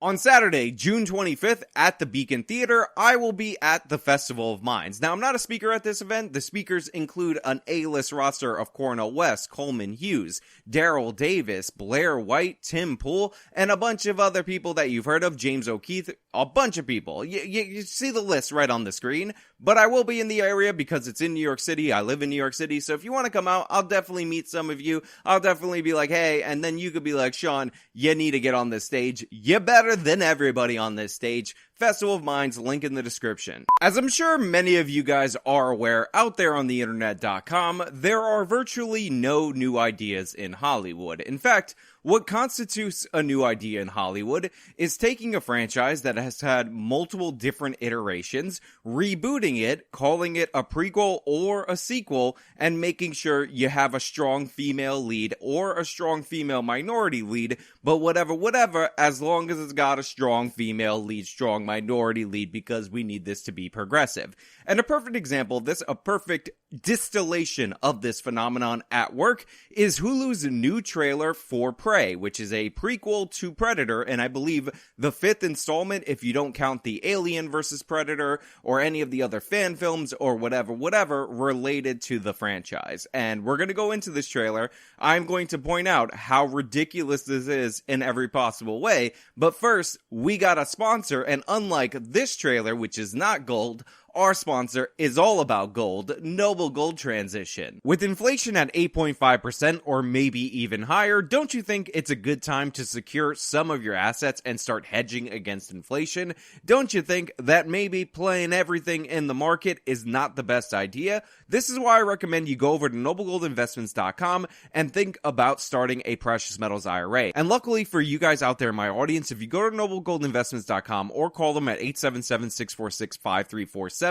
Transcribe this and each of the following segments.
On Saturday, June 25th at the Beacon Theater, I will be at the Festival of Minds. Now, I'm not a speaker at this event. The speakers include an A-list roster of Cornel West, Coleman Hughes, Daryl Davis, Blair White, Tim Pool, and a bunch of other people that you've heard of, James O'Keefe, a bunch of people. You see the list right on the screen, but I will be in the area because it's in New York City. I live in New York City, so if you want to come out, I'll definitely meet some of you. I'll definitely be like, hey, and then you could be like, Sean, you need to get on this stage. You better than everybody on this stage. Festival of Minds, link in the description. As I'm sure many of you guys are aware, out there on the internet.com, there are virtually no new ideas in Hollywood. In fact, what constitutes a new idea in Hollywood is taking a franchise that has had multiple different iterations, rebooting it, calling it a prequel or a sequel, and making sure you have a strong female lead or a strong female minority lead, but whatever, as long as it's got a strong female lead, strong minority lead, because we need this to be progressive. And a perfect example of this, a perfect distillation of this phenomenon at work, is Hulu's new trailer for Prey, which is a prequel to Predator, and I believe the 5th installment if you don't count the Alien vs. Predator or any of the other fan films or whatever related to the franchise. And we're going to go into this trailer. I'm going to point out how ridiculous this is in every possible way, but first, we got a sponsor, and unlike this trailer, which is not gold, our sponsor is all about gold, Noble Gold Transition. With inflation at 8.5% or maybe even higher, don't you think it's a good time to secure some of your assets and start hedging against inflation? Don't you think that maybe playing everything in the market is not the best idea? This is why I recommend you go over to noblegoldinvestments.com and think about starting a precious metals IRA. And luckily for you guys out there in my audience, if you go to noblegoldinvestments.com or call them at 877-646-5347,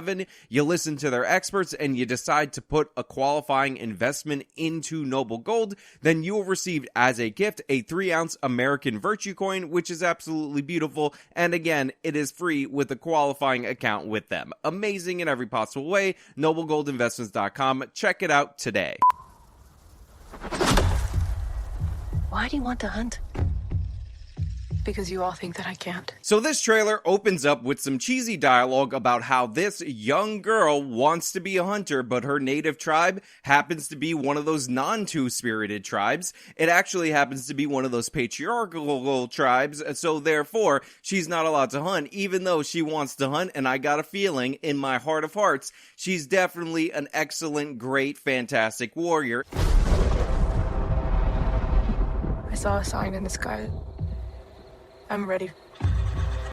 you listen to their experts and you decide to put a qualifying investment into Noble Gold, then you will receive as a gift a 3-ounce American Virtue coin, which is absolutely beautiful, and again, it is free with a qualifying account with them. Amazing in every possible way. noblegoldinvestments.com. Check it out today. Why do you want to hunt? Because you all think that I can't. So this trailer opens up with some cheesy dialogue about how this young girl wants to be a hunter, but her native tribe happens to be one of those non-two-spirited tribes. It actually happens to be one of those patriarchal tribes, so therefore, she's not allowed to hunt, even though she wants to hunt, and I got a feeling, in my heart of hearts, she's definitely an excellent, great, fantastic warrior. I saw a sign in the sky. I'm ready.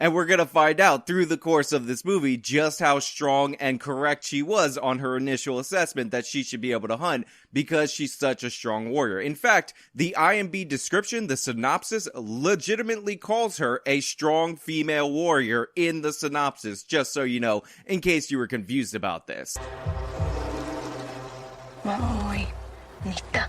And we're gonna find out through the course of this movie just how strong and correct she was on her initial assessment that she should be able to hunt because she's such a strong warrior. In fact, the IMDb description, the synopsis, legitimately calls her a strong female warrior in the synopsis, just so you know, in case you were confused about this. Muy bonita.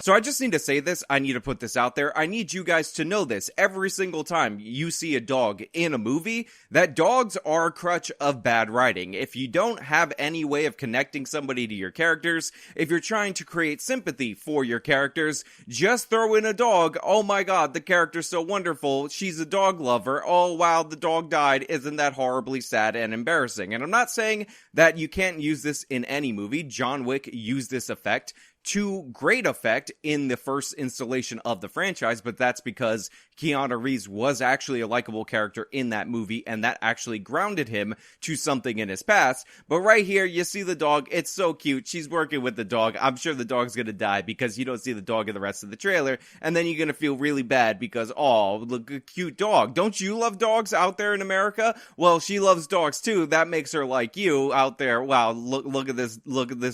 So I just need to say this, I need to put this out there, I need you guys to know this. Every single time you see a dog in a movie, that dogs are a crutch of bad writing. If you don't have any way of connecting somebody to your characters, if you're trying to create sympathy for your characters, just throw in a dog. Oh my god, the character's so wonderful, she's a dog lover, oh wow, the dog died, isn't that horribly sad and embarrassing? And I'm not saying that you can't use this in any movie. John Wick used this effect to great effect in the first installation of the franchise, but that's because Keanu Reeves was actually a likable character in that movie, and that actually grounded him to something in his past. But right here, you see the dog. It's so cute. She's working with the dog. I'm sure the dog's gonna die because you don't see the dog in the rest of the trailer, and then you're gonna feel really bad because, oh, look, a cute dog. Don't you love dogs out there in America? Well, she loves dogs too. That makes her like you out there. Wow, look at this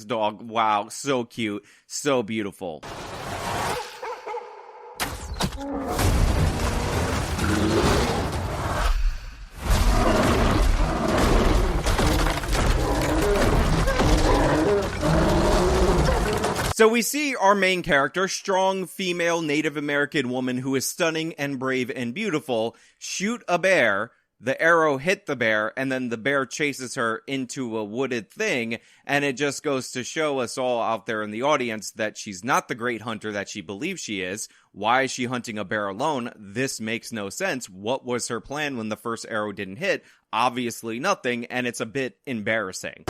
dog. Wow, so cute. So beautiful. So we see our main character, strong female Native American woman who is stunning and brave and beautiful, shoot a bear the arrow hit the bear, and then the bear chases her into a wooded thing, and it just goes to show us all out there in the audience that she's not the great hunter that she believes she is. Why is she hunting a bear alone? This makes no sense. What was her plan when the first arrow didn't hit? Obviously nothing, and it's a bit embarrassing.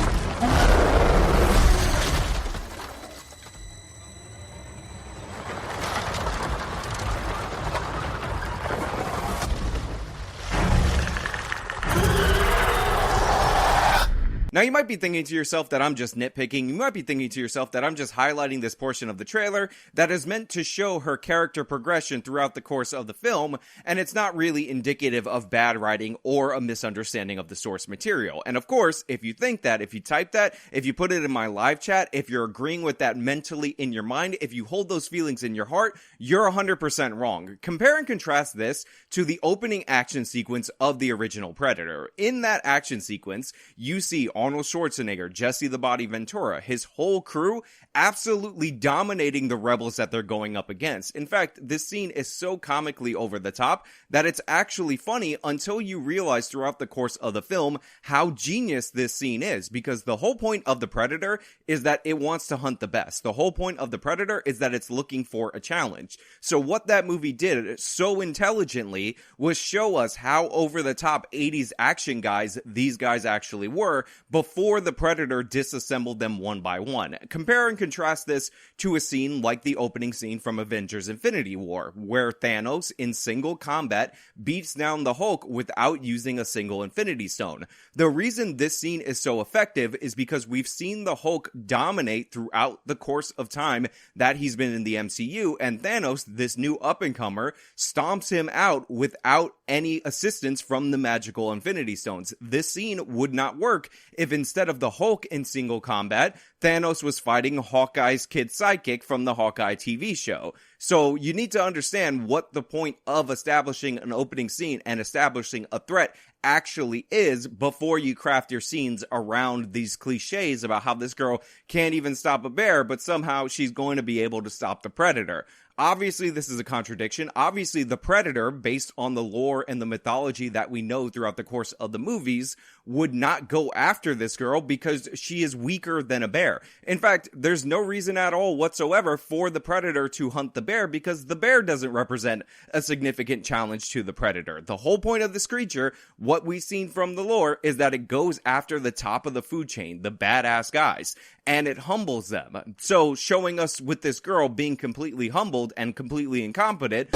Now, you might be thinking to yourself that I'm just nitpicking. You might be thinking to yourself that I'm just highlighting this portion of the trailer that is meant to show her character progression throughout the course of the film, and it's not really indicative of bad writing or a misunderstanding of the source material. And of course, if you think that, if you type that, if you put it in my live chat, if you're agreeing with that mentally in your mind, if you hold those feelings in your heart, you're 100% wrong. Compare and contrast this to the opening action sequence of the original Predator. In that action sequence, you see Arnold Schwarzenegger, Jesse the Body Ventura, his whole crew absolutely dominating the rebels that they're going up against. In fact, this scene is so comically over the top that it's actually funny until you realize throughout the course of the film how genius this scene is, because the whole point of the Predator is that it wants to hunt the best. The whole point of the Predator is that it's looking for a challenge. So what that movie did so intelligently was show us how over the top 80s action guys these guys actually were before the Predator disassembled them one by one. Compare and contrast this to a scene like the opening scene from Avengers Infinity War, where Thanos, in single combat, beats down the Hulk without using a single Infinity Stone. The reason this scene is so effective is because we've seen the Hulk dominate throughout the course of time that he's been in the MCU, and Thanos, this new up-and-comer, stomps him out without any assistance from the magical Infinity Stones. This scene would not work if instead of the Hulk in single combat, Thanos was fighting Hawkeye's kid sidekick from the Hawkeye TV show. So you need to understand what the point of establishing an opening scene and establishing a threat actually is before you craft your scenes around these cliches about how this girl can't even stop a bear, but somehow she's going to be able to stop the Predator. Obviously, this is a contradiction. Obviously, the Predator, based on the lore and the mythology that we know throughout the course of the movies, would not go after this girl because she is weaker than a bear. In fact, there's no reason at all whatsoever for the Predator to hunt the bear because the bear doesn't represent a significant challenge to the Predator. The whole point of this creature, what we've seen from the lore, is that it goes after the top of the food chain, the badass guys, and it humbles them. So showing us with this girl being completely humbled and completely incompetent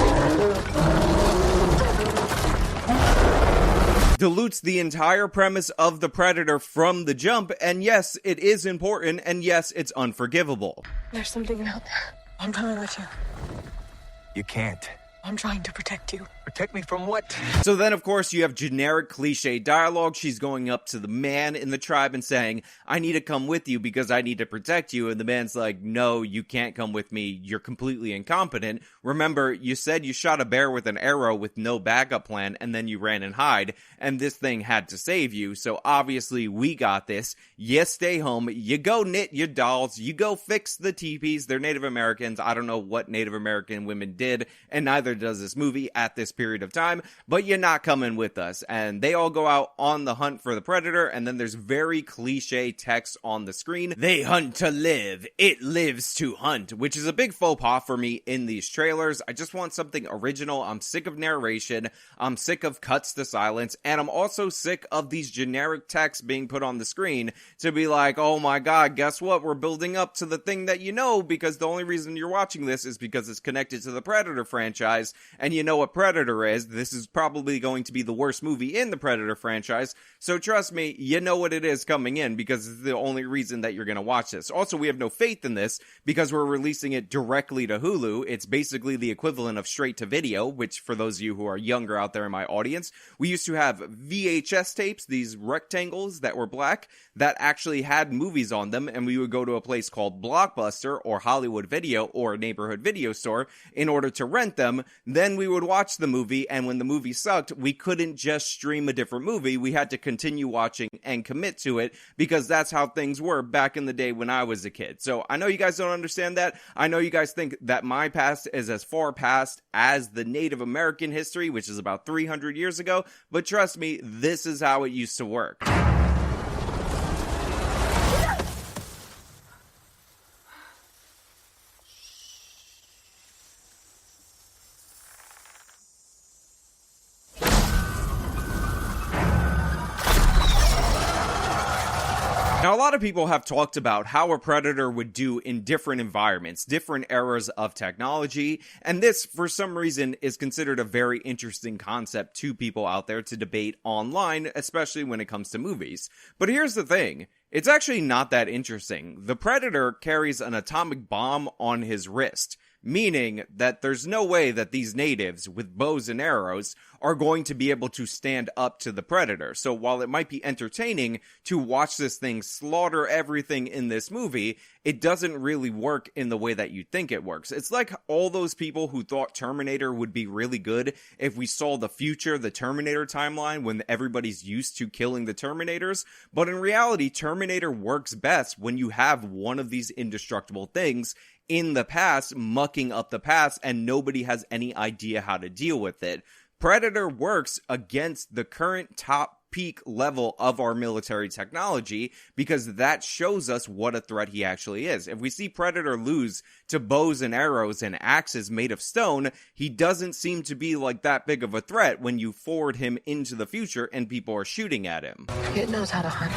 dilutes the entire premise of the Predator from the jump, and yes, it is important, and yes, it's unforgivable. There's something out there. I'm coming with you. You can't. I'm trying to protect you. Protect me from what? So then, of course, you have generic cliche dialogue. She's going up to the man in the tribe and saying, I need to come with you because I need to protect you. And the man's like, no, you can't come with me. You're completely incompetent. Remember, you said you shot a bear with an arrow with no backup plan, and then you ran and hide, and this thing had to save you. So obviously, we got this. You stay home. You go knit your dolls. You go fix the teepees. They're Native Americans. I don't know what Native American women did, and neither does this movie at this period of time, but you're not coming with us. And they all go out on the hunt for the Predator, and then there's very cliche text on the screen. They hunt to live, it lives to hunt, which is a big faux pas for me in these trailers. I just want something original. I'm sick of narration, I'm sick of cuts to silence, and I'm also sick of these generic texts being put on the screen to be like, oh my god, guess what, we're building up to the thing that you know, because the only reason you're watching this is because it's connected to the Predator franchise, and you know what Predator is. This is probably going to be the worst movie in the Predator franchise, so trust me, you know what it is coming in, because it's the only reason that you're going to watch this. Also, we have no faith in this, because we're releasing it directly to Hulu. It's basically the equivalent of straight to video, which for those of you who are younger out there in my audience, we used to have VHS tapes, these rectangles that were black, that actually had movies on them, and we would go to a place called Blockbuster, or Hollywood Video, or a neighborhood video store, in order to rent them. Then we would watch the movie movie, and when the movie sucked, we couldn't just stream a different movie. We had to continue watching and commit to it, because that's how things were back in the day when I was a kid. So I know you guys don't understand that. I know you guys think that my past is as far past as the Native American history, which is about 300 years ago, but trust me, this is how it used to work. Now, a lot of people have talked about how a predator would do in different environments, different eras of technology, and this, for some reason, is considered a very interesting concept to people out there to debate online, especially when it comes to movies. But here's the thing. It's actually not that interesting. The predator carries an atomic bomb on his wrist, meaning that there's no way that these natives with bows and arrows are going to be able to stand up to the predator. So while it might be entertaining to watch this thing slaughter everything in this movie, it doesn't really work in the way that you think it works. It's like all those people who thought Terminator would be really good if we saw the future, the Terminator timeline, when everybody's used to killing the Terminators. But in reality, Terminator works best when you have one of these indestructible things in the past, mucking up the past, and nobody has any idea how to deal with it. Predator works against the current top peak level of our military technology, because that shows us what a threat he actually is. If we see Predator lose to bows and arrows and axes made of stone, he doesn't seem to be like that big of a threat when you forward him into the future and people are shooting at him. It knows how to hunt.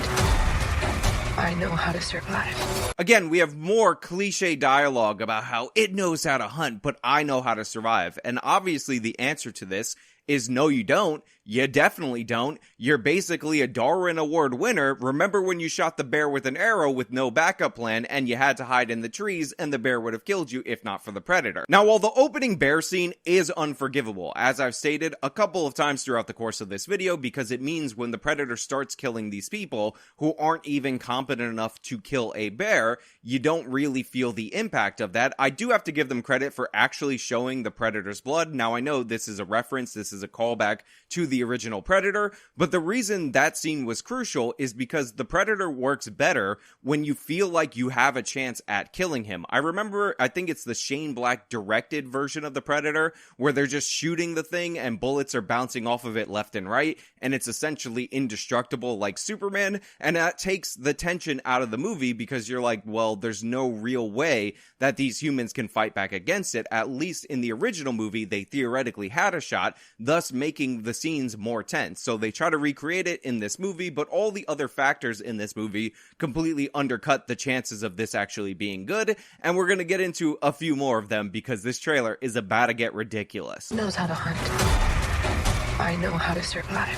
I know how to survive. Again, we have more cliche dialogue about how it knows how to hunt, but I know how to survive. And obviously the answer to this is no, you don't. You definitely don't. You're basically a Darwin Award winner. Remember when you shot the bear with an arrow with no backup plan and you had to hide in the trees and the bear would have killed you if not for the predator. Now, while the opening bear scene is unforgivable, as I've stated a couple of times throughout the course of this video, because it means when the predator starts killing these people who aren't even competent enough to kill a bear, you don't really feel the impact of that. I do have to give them credit for actually showing the predator's blood. Now, I know this is a reference, this is a callback to the original Predator, but the reason that scene was crucial is because the Predator works better when you feel like you have a chance at killing him. I remember, I think it's the Shane Black directed version of the Predator, where they're just shooting the thing and bullets are bouncing off of it left and right, and it's essentially indestructible like Superman, and that takes the tension out of the movie because you're like, well, there's no real way that these humans can fight back against it. At least in the original movie, they theoretically had a shot, thus making the scenes more tense. So they try to recreate it in this movie, but all the other factors in this movie completely undercut the chances of this actually being good, and we're gonna get into a few more of them because this trailer is about to get ridiculous. Knows how to hunt. I know how to survive.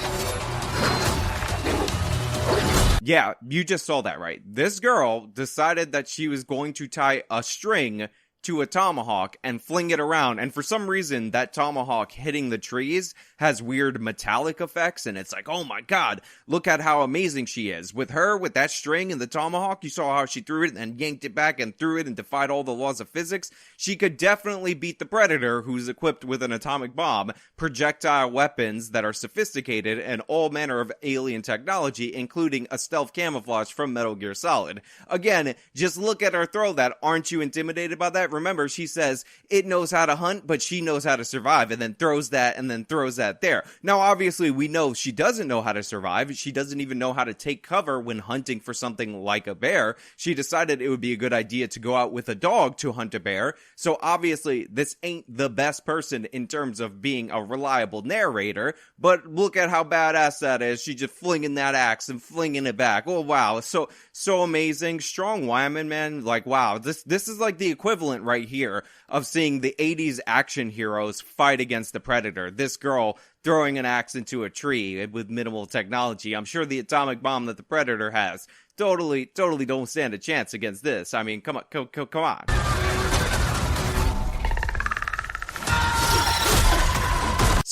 Yeah, you just saw that right. This girl decided that she was going to tie a string to a tomahawk and fling it around, and for some reason that tomahawk hitting the trees has weird metallic effects, and it's like, oh my god, look at how amazing she is. With her, with that string and the tomahawk, you saw how she threw it and yanked it back and threw it and defied all the laws of physics. She could definitely beat the Predator, who's equipped with an atomic bomb, projectile weapons that are sophisticated, and all manner of alien technology, including a stealth camouflage from Metal Gear Solid. Again, just look at her throw that. Aren't you intimidated by that? Remember, she says it knows how to hunt, but she knows how to survive, and then throws that and then throws that there. Now, obviously, we know she doesn't know how to survive. She doesn't even know how to take cover when hunting for something like a bear. She decided it would be a good idea to go out with a dog to hunt a bear. So obviously, this ain't the best person in terms of being a reliable narrator, but look at how badass that is. She just flinging that axe and flinging it back. Oh, wow. So amazing. Strong woman, man. Like, wow. This is like the equivalent right here of seeing the 80s action heroes fight against the Predator. This girl throwing an axe into a tree with minimal technology. I'm sure the atomic bomb that the Predator has totally don't stand a chance against this. I mean, come on.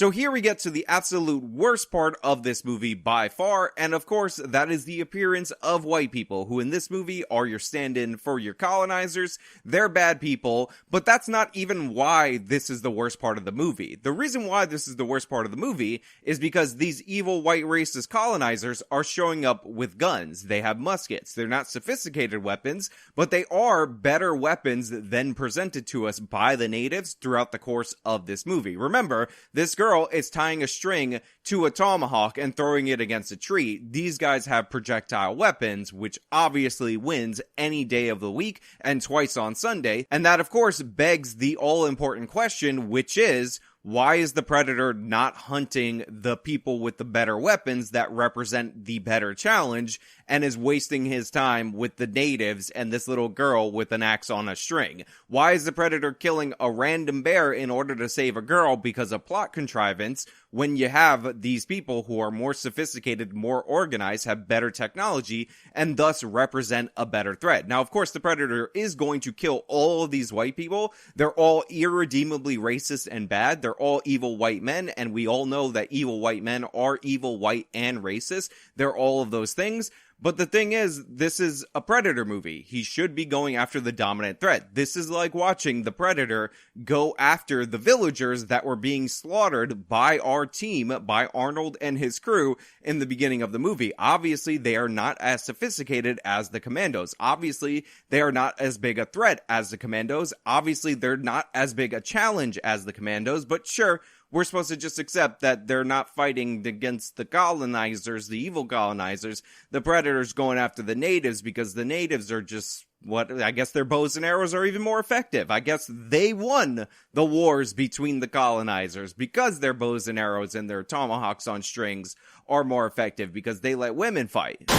So here we get to the absolute worst part of this movie by far, and of course, that is the appearance of white people, who in this movie are your stand-in for your colonizers. They're bad people, but that's not even why this is the worst part of the movie. The reason why this is the worst part of the movie is because these evil white racist colonizers are showing up with guns. They have muskets. They're not sophisticated weapons, but they are better weapons than presented to us by the natives throughout the course of this movie. Remember, this girl is tying a string to a tomahawk and throwing it against a tree. These guys have projectile weapons, which obviously wins any day of the week and twice on Sunday. And that, of course, begs the all-important question, which is, why is the Predator not hunting the people with the better weapons that represent the better challenge, and is wasting his time with the natives and this little girl with an axe on a string? Why is the Predator killing a random bear in order to save a girl because of plot contrivance, when you have these people who are more sophisticated, more organized, have better technology, and thus represent a better threat? Now, of course, the Predator is going to kill all of these white people. They're all irredeemably racist and bad. They're all evil white men, and we all know that evil white men are evil, white, and racist. They're all of those things. But the thing is, this is a Predator movie. He should be going after the dominant threat. This is like watching the Predator go after the villagers that were being slaughtered by our team, by Arnold and his crew in the beginning of the movie. Obviously, they are not as sophisticated as the Commandos. Obviously, they are not as big a threat as the Commandos. Obviously, they're not as big a challenge as the Commandos, but sure, we're supposed to just accept that they're not fighting against the colonizers, the evil colonizers. The Predator's going after the natives because the natives are just, I guess their bows and arrows are even more effective. I guess they won the wars between the colonizers because their bows and arrows and their tomahawks on strings are more effective because they let women fight.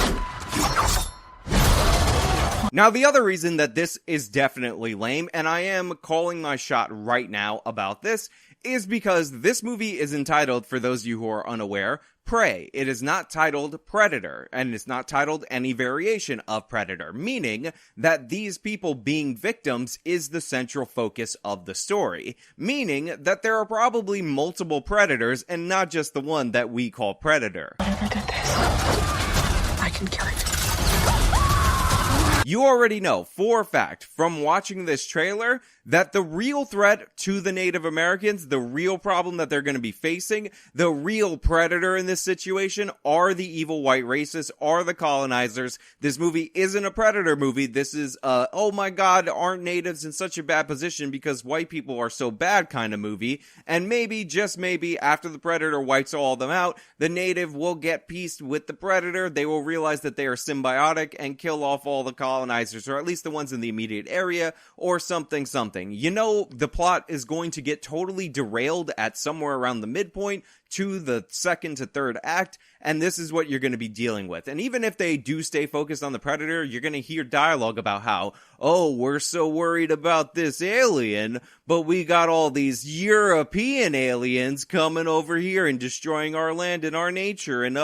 Now, the other reason that this is definitely lame, and I am calling my shot right now about this, is because this movie is entitled, for those of you who are unaware, Prey. It is not titled Predator, and it's not titled any variation of Predator, meaning that these people being victims is the central focus of the story, meaning that there are probably multiple Predators and not just the one that we call Predator. Whatever did this, I can kill it. You already know, for a fact, from watching this trailer, that the real threat to the Native Americans, the real problem that they're going to be facing, the real predator in this situation, are the evil white racists, are the colonizers. This movie isn't a Predator movie. This is oh my god, aren't natives in such a bad position because white people are so bad kind of movie. And maybe, just maybe, after the Predator wipes all of them out, the native will get pieced with the Predator. They will realize that they are symbiotic and kill off all the colonizers, or at least the ones in the immediate area, or something. You know, the plot is going to get totally derailed at somewhere around the midpoint to the second to third act, and this is what you're going to be dealing with. And even if they do stay focused on the Predator, you're going to hear dialogue about how, oh, we're so worried about this alien, but we got all these European aliens coming over here and destroying our land and our nature, and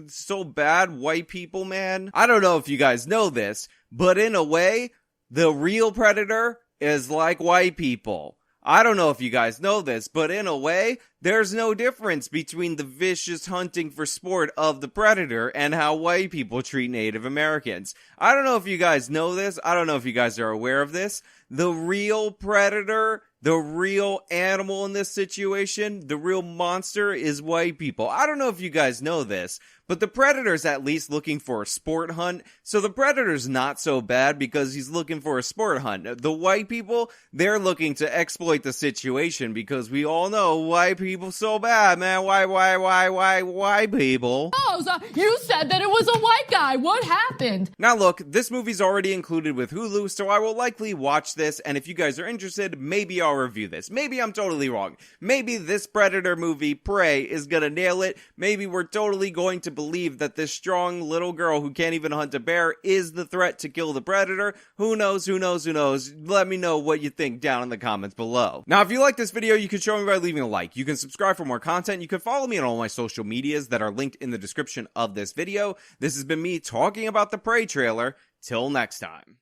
so bad, white people, man. I don't know if you guys know this, but in a way, the real Predator is like white people. I don't know if you guys know this, but in a way, there's no difference between the vicious hunting for sport of the Predator and how white people treat Native Americans. I don't know if you guys know this. I don't know if you guys are aware of this. The real Predator, the real animal in this situation, the real monster is white people. I don't know if you guys know this, but the Predator's at least looking for a sport hunt, so the Predator's not so bad because he's looking for a sport hunt. The white people, they're looking to exploit the situation because we all know white people so bad, man. Why people? Oh, so you said that it was a white guy. What happened? Now look, this movie's already included with Hulu, so I will likely watch this, and if you guys are interested, maybe I'll review this. Maybe I'm totally wrong. Maybe this Predator movie, Prey, is gonna nail it. Maybe we're totally going to believe that this strong little girl who can't even hunt a bear is the threat to kill the Predator. Who knows? Let me know what you think down in the comments below. Now, if you like this video, you can show me by leaving a like. You can subscribe for more content. You can follow me on all my social medias that are linked in the description of this video. This has been me talking about the Prey trailer. Till next time.